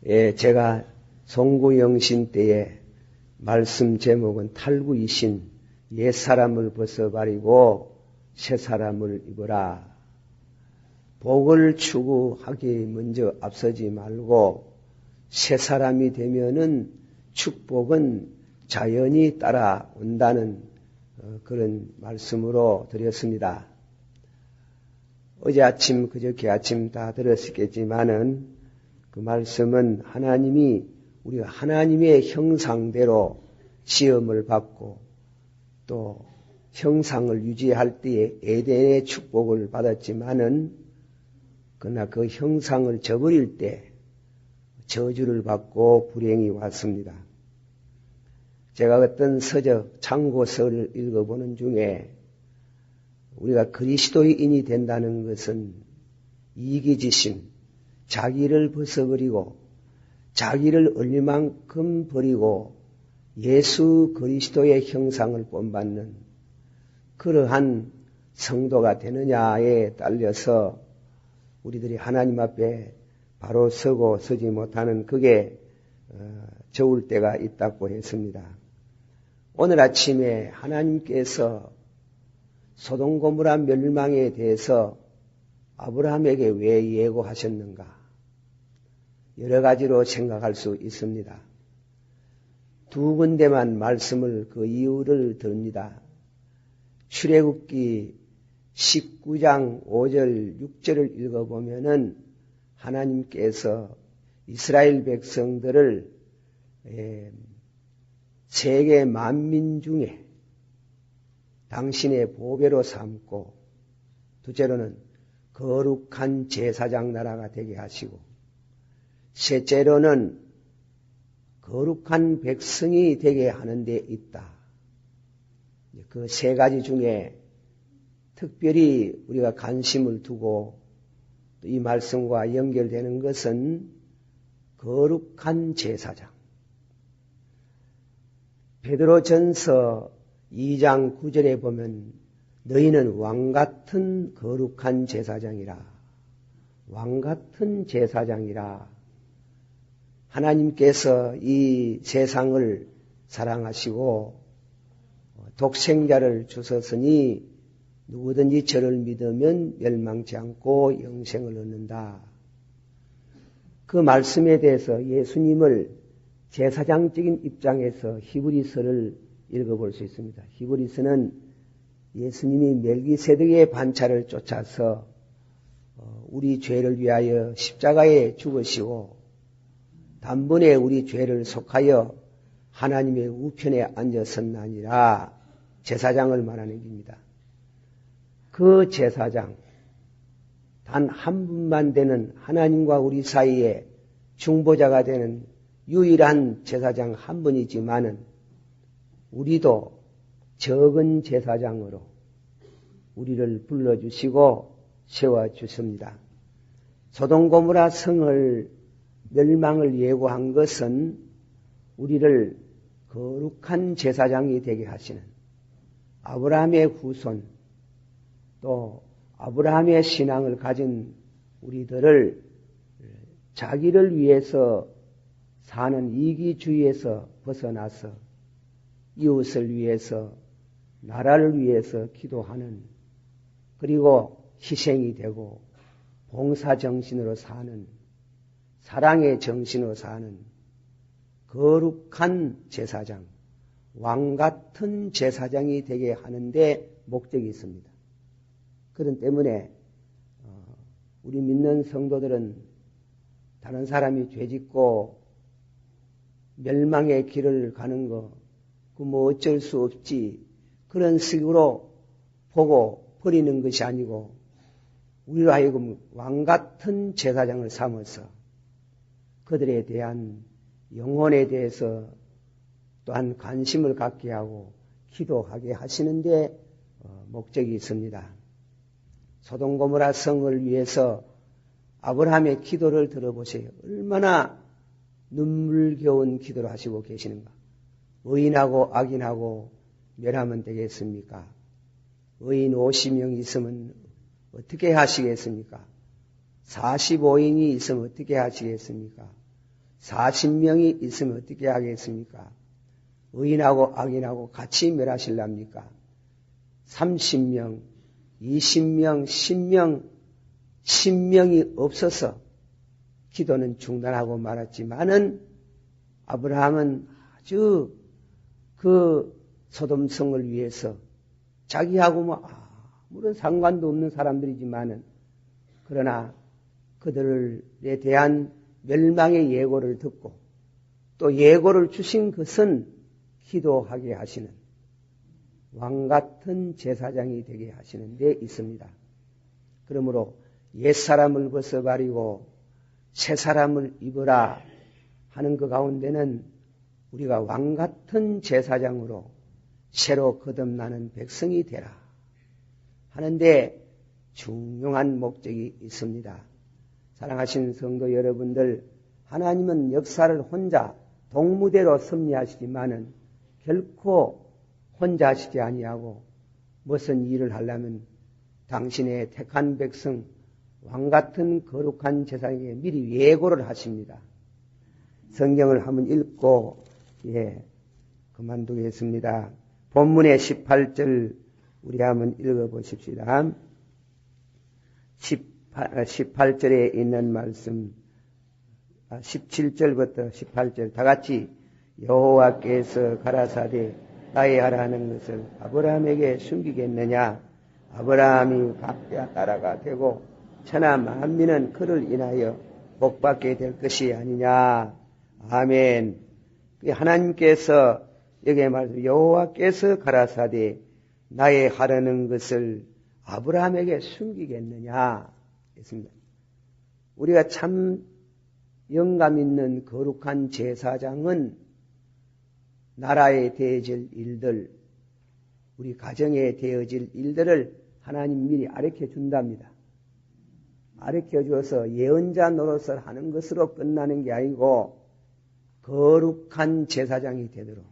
예, 제가 송구영신 때에 말씀 제목은 탈구이신 옛사람을 벗어버리고 새사람을 입어라. 복을 추구하기 먼저 앞서지 말고 새사람이 되면은 축복은 자연히 따라온다는 그런 말씀으로 드렸습니다. 어제 아침, 그저께 아침 다 들었겠지만은 그 말씀은 하나님이 우리가 하나님의 형상대로 시험을 받고 또 형상을 유지할 때에 에덴의 축복을 받았지만은 그러나 그 형상을 저버릴 때 저주를 받고 불행이 왔습니다. 제가 어떤 서적, 참고서를 읽어보는 중에 우리가 그리스도인이 된다는 것은 이기지심, 자기를 벗어버리고 자기를 얼마만큼 버리고 예수 그리스도의 형상을 본받는 그러한 성도가 되느냐에 딸려서 우리들이 하나님 앞에 바로 서고 서지 못하는 그게 좋을 때가 있다고 했습니다. 오늘 아침에 하나님께서 소돔 고모라 멸망에 대해서 아브라함에게 왜 예고하셨는가? 여러 가지로 생각할 수 있습니다. 두 군데만 말씀을 그 이유를 듭니다. 출애굽기 19장 5절 6절을 읽어보면은 하나님께서 이스라엘 백성들을 세계 만민 중에 당신의 보배로 삼고 둘째로는 거룩한 제사장 나라가 되게 하시고 셋째로는 거룩한 백성이 되게 하는 데 있다. 그 세 가지 중에 특별히 우리가 관심을 두고 이 말씀과 연결되는 것은 거룩한 제사장. 베드로전서 2장 9절에 보면 너희는 왕같은 거룩한 제사장이라. 왕같은 제사장이라. 하나님께서 이 세상을 사랑하시고 독생자를 주셨으니 누구든지 저를 믿으면 멸망치 않고 영생을 얻는다. 그 말씀에 대해서 예수님을 제사장적인 입장에서 히브리서를 읽어볼 수 있습니다. 히브리서는 예수님이 멜기세덱의 반차를 쫓아서 우리 죄를 위하여 십자가에 죽으시고 단번에 우리 죄를 속하여 하나님의 우편에 앉아섰나니라 제사장을 말하는 겁니다. 그 제사장, 단 한 분만 되는 하나님과 우리 사이에 중보자가 되는 유일한 제사장 한 분이지만은 우리도 적은 제사장으로 우리를 불러주시고 세워주십니다. 소돔 고모라 성을 멸망을 예고한 것은 우리를 거룩한 제사장이 되게 하시는 아브라함의 후손 또 아브라함의 신앙을 가진 우리들을 자기를 위해서 사는 이기주의에서 벗어나서 이웃을 위해서 나라를 위해서 기도하는 그리고 희생이 되고 봉사정신으로 사는 사랑의 정신으로 사는 거룩한 제사장, 왕같은 제사장이 되게 하는데 목적이 있습니다. 그런 때문에 우리 믿는 성도들은 다른 사람이 죄짓고 멸망의 길을 가는 거 그 뭐 어쩔 수 없지 그런 식으로 보고 버리는 것이 아니고 우리로 하여금 왕같은 제사장을 삼아서 그들에 대한 영혼에 대해서 또한 관심을 갖게 하고 기도하게 하시는데 목적이 있습니다. 소돔 고모라 성을 위해서 아브라함의 기도를 들어보세요. 얼마나 눈물겨운 기도를 하시고 계시는가. 의인하고 악인하고 멸하면 되겠습니까? 의인 50명 있으면 어떻게 하시겠습니까? 45인이 있으면 어떻게 하시겠습니까? 40명이 있으면 어떻게 하겠습니까? 의인하고 악인하고 같이 멸하실랍니까? 30명, 20명, 10명, 10명이 없어서 기도는 중단하고 말았지만은 아브라함은 아주 그 소돔성을 위해서 자기하고 뭐 아무런 상관도 없는 사람들이지만은 그러나 그들에 대한 멸망의 예고를 듣고 또 예고를 주신 것은 기도하게 하시는 왕같은 제사장이 되게 하시는 데 있습니다. 그러므로 옛사람을 벗어버리고 새사람을 입으라 하는 그 가운데는 우리가 왕같은 제사장으로 새로 거듭나는 백성이 되라 하는데 중요한 목적이 있습니다. 사랑하신 성도 여러분들, 하나님은 역사를 혼자 동무대로 섭리하시지만은 결코 혼자 하시지 아니하고 무슨 일을 하려면 당신의 택한 백성, 왕같은 거룩한 제사장에게 미리 예고를 하십니다. 성경을 한번 읽고 그만두겠습니다. 본문의 18절 우리 한번 읽어보십시다. 18절에 있는 말씀 17절부터 18절 다 같이 여호와께서 가라사대 나의 하라는 것을 아브라함에게 숨기겠느냐? 아브라함이 각자 나라가 되고 천하 만민은 그를 인하여 복받게 될 것이 아니냐. 아멘. 하나님께서 여기에 말씀 여호와께서 가라사대 나의 하라는 것을 아브라함에게 숨기겠느냐 했습니다. 우리가 참 영감 있는 거룩한 제사장은 나라에 되어질 일들, 우리 가정에 되어질 일들을 하나님 미리 가르쳐 준답니다. 가르쳐 주어서 예언자 노릇을 하는 것으로 끝나는 게 아니고 거룩한 제사장이 되도록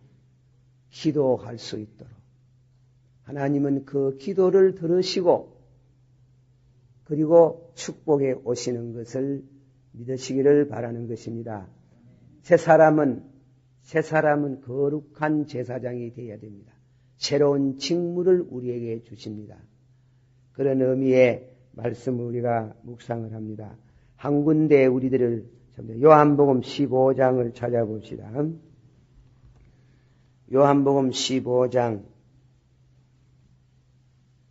기도할 수 있도록 하나님은 그 기도를 들으시고 그리고 축복해 오시는 것을 믿으시기를 바라는 것입니다. 새 사람은 거룩한 제사장이 되어야 됩니다. 새로운 직무를 우리에게 주십니다. 그런 의미의 말씀을 우리가 묵상을 합니다. 한 군데 우리들을 요한복음 15장을 찾아봅시다. 요한복음 15장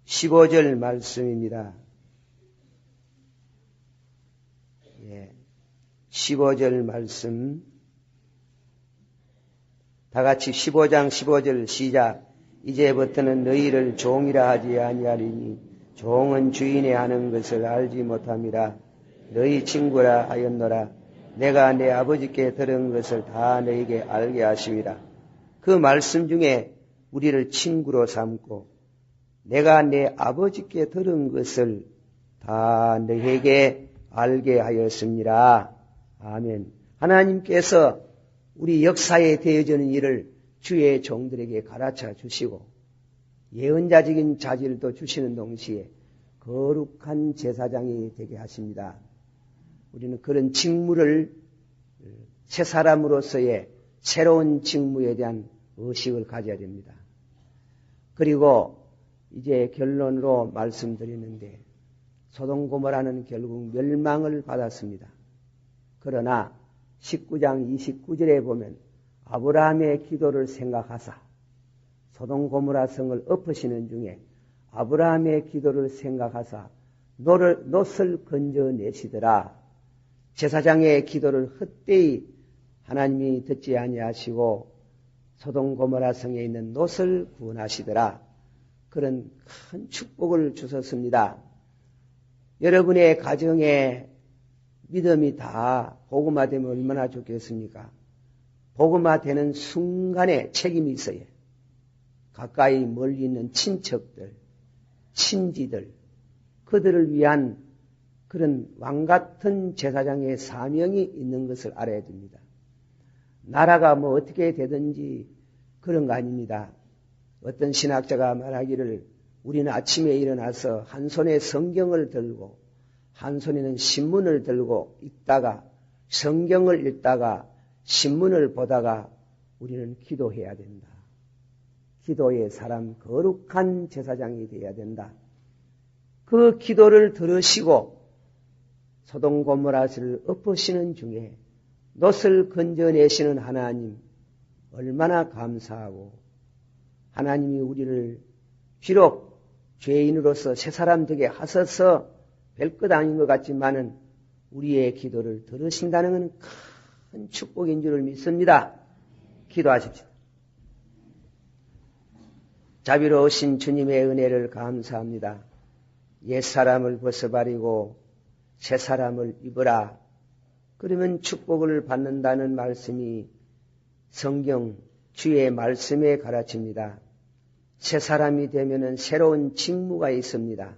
15절 말씀입니다. 15절 말씀 다 같이 15장 15절 시작. 이제부터는 너희를 종이라 하지 아니하리니 종은 주인의 하는 것을 알지 못함이라. 너희 친구라 하였노라. 내가 내 아버지께 들은 것을 다 너희에게 알게 하심이라. 그 말씀 중에 우리를 친구로 삼고 내가 내 아버지께 들은 것을 다 너희에게 알게 하였습니다. 아멘. 하나님께서 우리 역사에 되어지는 일을 주의 종들에게 가르쳐 주시고 예언자적인 자질도 주시는 동시에 거룩한 제사장이 되게 하십니다. 우리는 그런 직무를 새 사람으로서의 새로운 직무에 대한 의식을 가져야 됩니다. 그리고 이제 결론으로 말씀드리는데 소돔 고모라는 결국 멸망을 받았습니다. 그러나 19장 29절에 보면 아브라함의 기도를 생각하사 소돔 고모라 성을 엎으시는 중에 아브라함의 기도를 생각하사 놋을 건져내시더라. 제사장의 기도를 헛되이 하나님이 듣지 아니하시고 소돔 고모라 성에 있는 놋을 구원하시더라. 그런 큰 축복을 주셨습니다. 여러분의 가정에 믿음이 다 복음화되면 얼마나 좋겠습니까? 복음화되는 순간에 책임이 있어요. 가까이 멀리 있는 친척들, 친지들, 그들을 위한 그런 왕같은 제사장의 사명이 있는 것을 알아야 됩니다. 나라가 뭐 어떻게 되든지 그런 거 아닙니다. 어떤 신학자가 말하기를 우리는 아침에 일어나서 한 손에 성경을 들고 한 손에는 신문을 들고 읽다가 성경을 읽다가 신문을 보다가 우리는 기도해야 된다. 기도의 사람, 거룩한 제사장이 되어야 된다. 그 기도를 들으시고 소돔 고모라를 엎으시는 중에 롯을 건져내시는 하나님 얼마나 감사하고, 하나님이 우리를 비록 죄인으로서 새 사람 되게 하셔서 별것 아닌 것 같지만은 우리의 기도를 들으신다는 것은 큰 축복인 줄을 믿습니다. 기도하십시오. 자비로우신 주님의 은혜를 감사합니다. 옛사람을 벗어버리고 새사람을 입으라. 그러면 축복을 받는다는 말씀이 성경 주의 말씀에 가르칩니다. 새사람이 되면은 새로운 직무가 있습니다.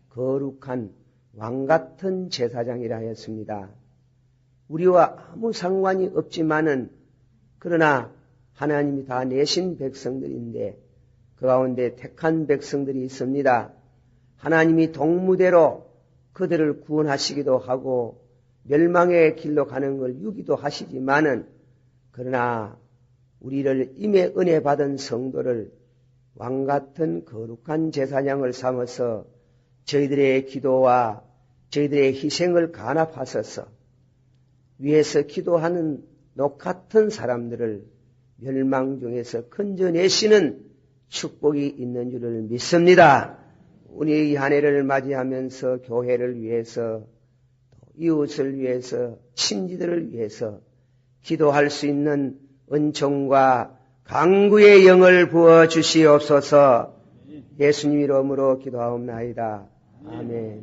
거룩한 왕같은 제사장이라 했습니다. 우리와 아무 상관이 없지만은 그러나 하나님이 다 내신 백성들인데 그 가운데 택한 백성들이 있습니다. 하나님이 동무대로 그들을 구원하시기도 하고 멸망의 길로 가는 걸 유기도 하시지만은 그러나 우리를 임의 은혜 받은 성도를 왕같은 거룩한 제사장을 삼아서 저희들의 기도와 저희들의 희생을 간합하셔서 위에서 기도하는 녹같은 사람들을 멸망 중에서 건져내시는 축복이 있는 줄을 믿습니다. 우리 이 한 해를 맞이하면서 교회를 위해서, 이웃을 위해서, 친지들을 위해서 기도할 수 있는 은총과 강구의 영을 부어 주시옵소서. 예수님 이름으로 기도하옵나이다. 아멘.